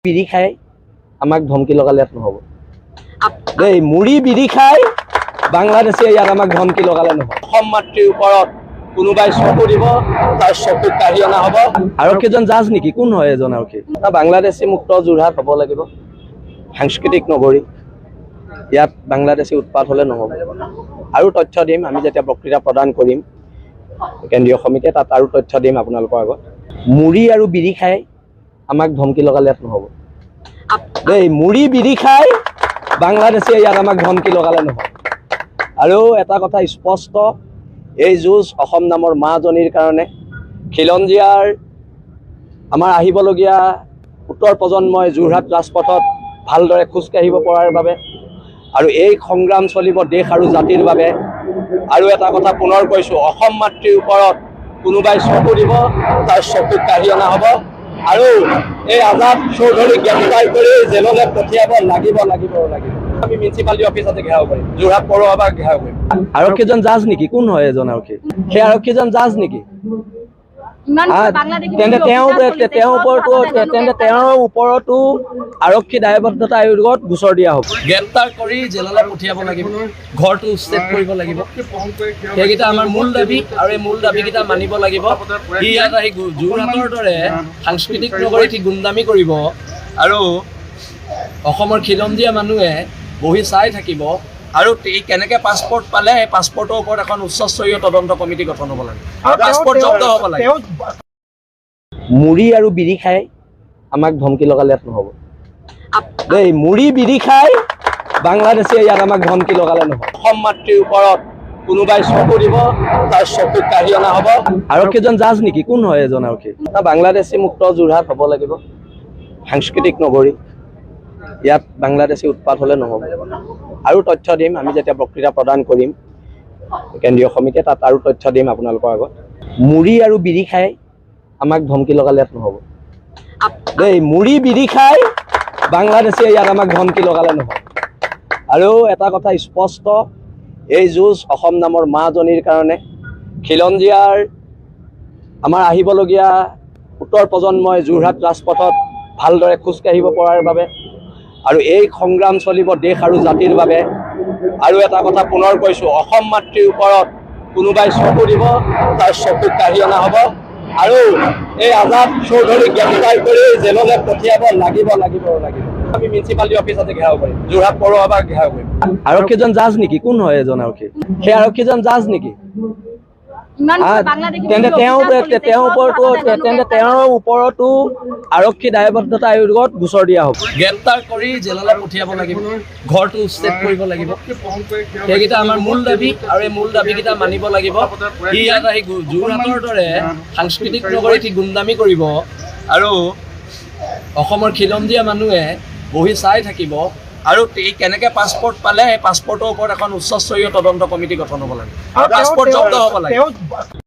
বিড়ি খাই আমাক ধমকি লগালে নহ'ব দেই মুড়ি বিড়ি খাই বাংলাদেশে ইয়াত আমাক ধমকি লগালে নহ'ব অসম মাতৃৰ ওপৰত কোনোবাই চকু দিব তাৰ চকুত কাঢ়ি অনা হ'ব আৰক্ষীজন জাজ নেকি কোন হয় এজন আৰক্ষী বাংলাদেশী মুক্ত যোৰহাট হ'ব লাগিব সাংস্কৃতিক নগৰী ইয়াত বাংলাদেশী উৎপাত হ'লে নহ'ব আৰু তথ্য দিম আমি যেতিয়া বক্তৃতা প্ৰদান কৰিম কেন্দ্ৰীয় সমিতিয়ে তাত আৰু তথ্য দিম আপোনালোকৰ আগত মুড়ি আৰু বিড়ি খাই আমাক ধমকি লগালে নহ'ব দেই মুড়ি বিড়ি খাই বাংলাদেশে ইয়াত আমাক ধমকি লগালে নহ'ব আৰু এটা কথা স্পষ্ট এই যুঁজ অসম নামৰ মাজনীৰ কাৰণে খিলঞ্জীয়াৰ আমাৰ আহিবলগীয়া উত্তৰ প্ৰজন্মই যোৰহাট ৰাজপথত ভালদৰে খোজকাঢ়িব পৰাৰ বাবে আৰু এই সংগ্ৰাম চলিব দেশ আৰু জাতিৰ বাবে আৰু এটা কথা পুনৰ কৈছোঁ অসম মাতৃৰ ওপৰত কোনোবাই চকু দিব তাৰ চকুত কাঢ়ি অনা হ'ব আৰু এই আজাদ চৌধুৰীক গ্ৰেপ্তাৰ কৰি জেললৈ পঠিয়াব লাগিব আমি মিউনিচিপালিটি অফিচতে ঘেৰাও কৰিম যোৰহাট পৌৰসভাক ঘেৰাও কৰিম আৰক্ষীজন জাজ নেকি কোন হয় এজন আৰক্ষী সেই আৰক্ষীজন জাজ নেকি তেন্তে তেওঁৰ ওপৰতো আৰক্ষী দায়বদ্ধতা আয়োগত গোচৰ দিয়া হ'ব গ্ৰেপ্তাৰ কৰি জেললৈ পঠিয়াব লাগিব ঘৰটো উচ্ছেদ কৰিব লাগিব সেইকেইটা আমাৰ মূল দাবী আৰু এই মূল দাবীকেইটা মানিব লাগিব সি ইয়াত আহি যোৰহাটৰ দৰে সাংস্কৃতিক নগৰীত সি গুণ্ডামি কৰিব আৰু অসমৰ খিলঞ্জীয়া মানুহে বহি চাই থাকিব আৰু কেনেকৈ পাছপৰ্ট পালে এই পাছপৰ্টৰ ওপৰত এখন উচ্চস্তৰীয় তদন্ত কমিটি গঠন হ'ব লাগে পাছপৰ্ট জব্দ হ'ব লাগে মুড়ি আৰু বিড়ি খাই আমাক ধমকি লগালে নহ'ব দেই মুড়ি বিড়ি খাই বাংলাদেশে ইয়াত আমাক ধমকি লগালে নহ'ব অসম মাতৃৰ ওপৰত কোনোবাই চকু দিব তাৰ চকুত কাঢ়ি অনা হ'ব আৰক্ষীজন জাজ নেকি কোন হয় এজন আৰক্ষী বাংলাদেশী মুক্ত যোৰহাট হ'ব লাগিব সাংস্কৃতিক নগৰী ইয়াত বাংলাদেশী উৎপাত হ'লে নহ'ব আৰু তথ্য দিম আমি যেতিয়া বক্তৃতা প্ৰদান কৰিম কেন্দ্ৰীয় সমিতিয়ে তাত আৰু তথ্য দিম আপোনালোকৰ আগত মুড়ি আৰু বিড়ি খাই আমাক ধমকি লগালে নহ'ব দেই মুড়ি বিড়ি খাই বাংলাদেশে ইয়াত আমাক ধমকি লগালে নহ'ব আৰু এটা কথা স্পষ্ট এই যুঁজ অসম নামৰ মাজনীৰ কাৰণে খিলঞ্জীয়াৰ আমাৰ আহিবলগীয়া উত্তৰ প্ৰজন্মই যোৰহাট ৰাজপথত ভালদৰে খোজকাঢ়িব পৰাৰ বাবে আৰু এই সংগ্ৰাম চলিব দেশ আৰু জাতিৰ বাবে আৰু এটা কথা পুনৰ কৈছোঁ অসম মাতৃৰ ওপৰত কোনোবাই চকু দিব তাৰ চকুত কাঢ়ি অনা হ'ব আৰু এই আজাদ চৌধুৰীক গ্ৰেপ্তাৰ কৰি জেললৈ পঠিয়াব লাগিব আমি মিউনিচিপালিটি অফিচতে ঘেৰাও কৰিম যোৰহাট পৌৰসভাক ঘেৰাও কৰিম আৰক্ষীজন জাজ নেকি কোন হয় এজন আৰক্ষী সেই আৰক্ষীজন জাজ নেকি তেন্তে তেওঁৰ ওপৰতো আৰক্ষী দায়বদ্ধতা আয়োগত গোচৰ দিয়া হ'ব গ্ৰেপ্তাৰ কৰি জেললৈ পঠিয়াব লাগিব ঘৰটো উচ্ছেদ কৰিব লাগিব সেইকেইটা আমাৰ মূল দাবী আৰু এই মূল দাবীকেইটা মানিব লাগিব সি ইয়াত আহি যোৰহাটৰ দৰে সাংস্কৃতিক নগৰীত সি গুণ্ডামি কৰিব আৰু অসমৰ খিলঞ্জীয়া মানুহে বহি চাই থাকিব আৰু কেনেকৈ পাছপৰ্ট পালে এই পাছপৰ্টৰ ওপৰত এখন উচ্চস্তৰীয় তদন্ত কমিটি গঠন হ'ব লাগে পাছপৰ্ট জব্দ হ'ব লাগে